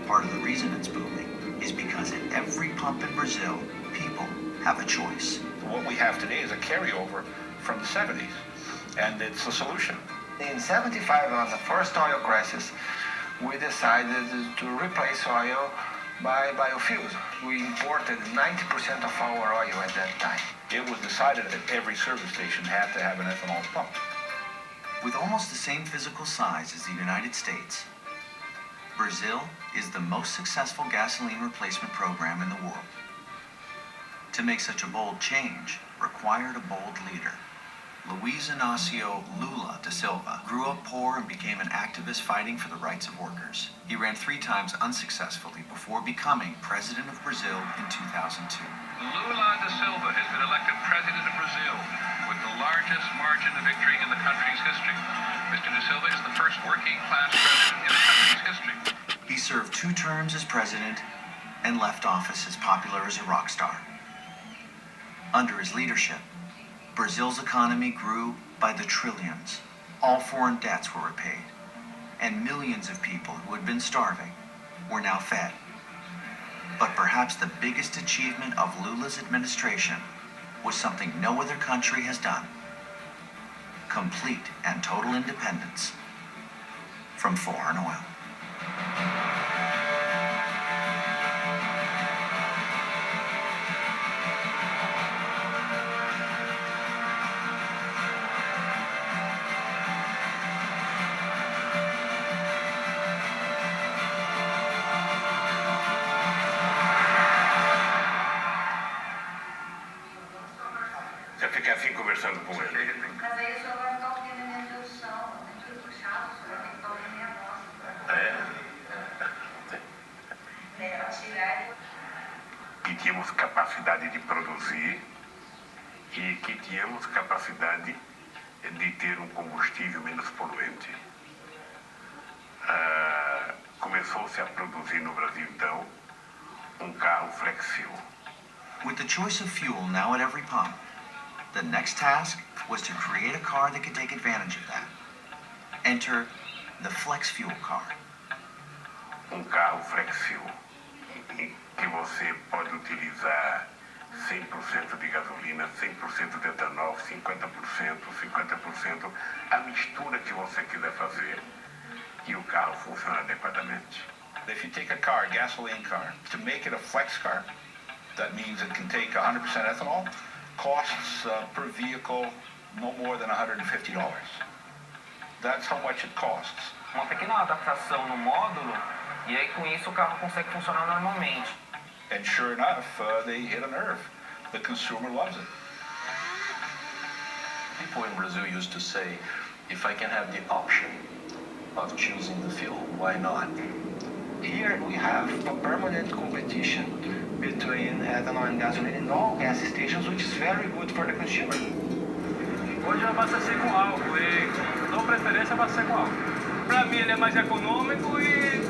Part of the reason it's booming is because at every pump in Brazil, people have a choice. What we have today is a carryover from the 70s, and it's a solution. In 75, on the first oil crisis, we decided to replace oil by biofuels. We imported 90% of our oil at that time. It was decided that every service station had to have an ethanol pump. With almost the same physical size as the United States, Brazil is the most successful gasoline replacement program in the world. To make such a bold change required a bold leader. Luiz Inácio Lula da Silva grew up poor and became an activist fighting for the rights of workers. He ran 3 times unsuccessfully before becoming president of Brazil in 2002. Lula da Silva has been elected president of Brazil with the largest margin of victory in the country's history. Mr. da Silva is the first working-class president in the country's history. He served 2 terms as president and left office as popular as a rock star. Under his leadership, Brazil's economy grew by the trillions. All foreign debts were repaid, and millions of people who had been starving were now fed. But perhaps the biggest achievement of Lula's administration was something no other country has done: complete and total independence from foreign oil. Você fica assim conversando com ele. Mas aí o senhor vai ficar ouvindo minha introdução, é tudo puxado, o senhor tem que estar ouvindo minha voz. É. E tínhamos capacidade de produzir e que tínhamos capacidade de ter um combustível menos poluente. Começou-se a produzir no Brasil, então, um carro flexível. With the choice of fuel now at every pump, the next task was to create a car that could take advantage of that. Enter the flex fuel car. Um carro flexível que você pode utilizar 100% de gasolina, 100% de etanol, 50%, a mistura que você quiser fazer e o carro funciona adequadamente. If you take a car, a gasoline car, to make it a flex car, that means it can take 100% ethanol, costs per vehicle no more than $150. That's how much it costs. Uma pequena adaptação no módulo, e aí com isso o carro consegue funcionar normalmente. And sure enough, they hit a nerve. The consumer loves it. People in Brazil used to say, if I can have the option of choosing the fuel, why not? Here we have a permanent competition between ethanol and gasoline in all gas stations, which is very good for the consumer. Hoje eu abastecer com álcool e dou preferência a abastecer com álcool. Para mim ele é mais econômico e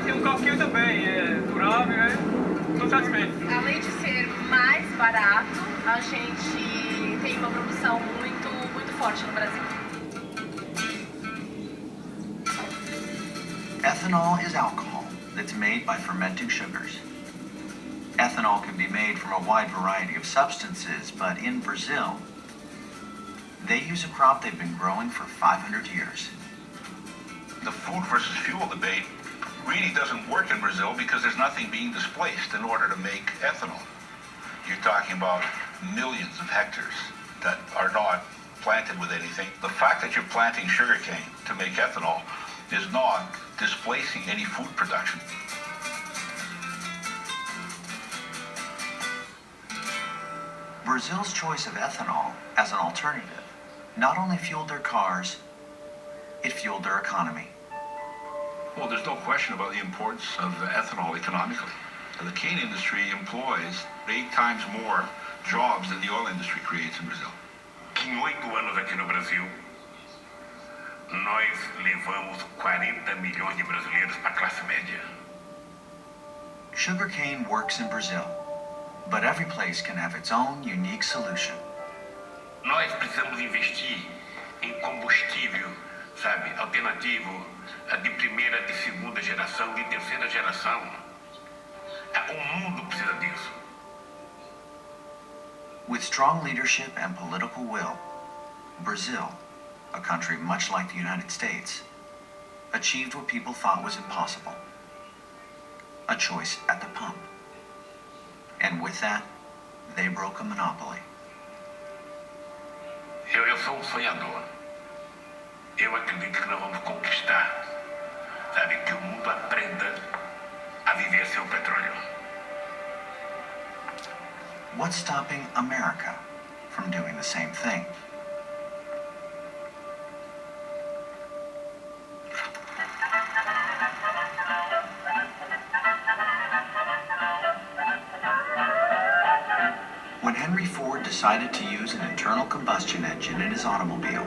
tem um carrinho também, é durável, estou satisfeito. Além de ser mais barato, a gente tem uma produção muito forte no Brasil. Ethanol is alcohol that's made by fermenting sugars. Ethanol can be made from a wide variety of substances, but in Brazil, they use a crop they've been growing for 500 years. The food versus fuel debate really doesn't work in Brazil because there's nothing being displaced in order to make ethanol. You're talking about millions of hectares that are not planted with anything. The fact that you're planting sugarcane to make ethanol is not displacing any food production. Brazil's choice of ethanol as an alternative not only fueled their cars, it fueled their economy. Well, there's no question about the importance of ethanol economically. The cane industry employs 8 times more jobs than the oil industry creates in Brazil. Em 8 anos aqui no Brasil, nós levamos 40 milhões de brasileiros para a classe média. Sugarcane works in Brazil, but every place can have its own unique solution. Nós precisamos investir em combustível, sabe, alternativo, de primeira, de segunda geração, de terceira geração. O mundo precisa disso. With strong leadership and political will, Brazil, a country much like the United States, achieved what people thought was impossible: a choice at the pump. And with that, they broke a monopoly. Eu sou um sonhador. Eu acredito que nós vamos conquistar, sabe, que o mundo aprenda a viver sem o petróleo. What's stopping America from doing the same thing? When Henry Ford decided to use an internal combustion engine in his automobile,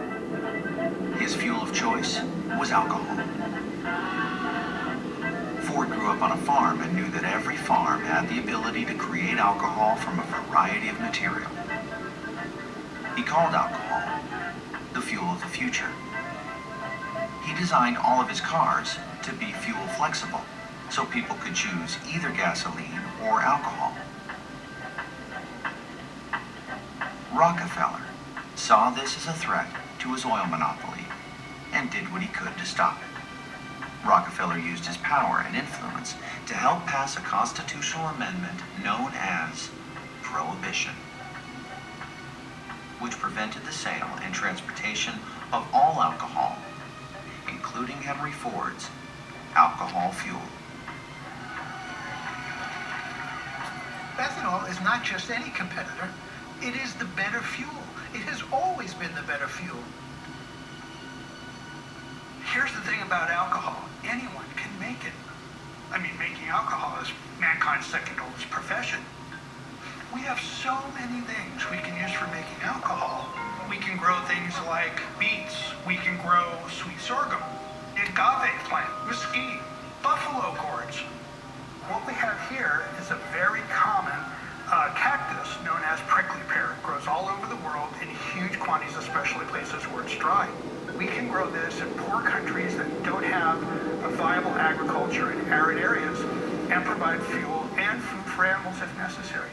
his fuel of choice was alcohol. Ford grew up on a farm and knew that every farm had the ability to create alcohol from a variety of material. He called alcohol the fuel of the future. He designed all of his cars to be fuel flexible, so people could choose either gasoline or alcohol. Rockefeller saw this as a threat to his oil monopoly and did what he could to stop it. Rockefeller used his power and influence to help pass a constitutional amendment known as Prohibition, which prevented the sale and transportation of all alcohol, including Henry Ford's alcohol fuel. Ethanol is not just any competitor. It is the better fuel. It has always been the better fuel. Here's the thing about alcohol. Anyone can make it. I mean, making alcohol is mankind's second oldest profession. We have so many things we can use for making alcohol. We can grow things like beets. We can grow sweet sorghum, the agave plant, mesquite, buffalo gourds. What we have here is a very common cactus known as prickly pear. It grows all over the world in huge quantities, especially places where it's dry. We can grow this in poor countries that don't have a viable agriculture in arid areas and provide fuel and food for animals if necessary.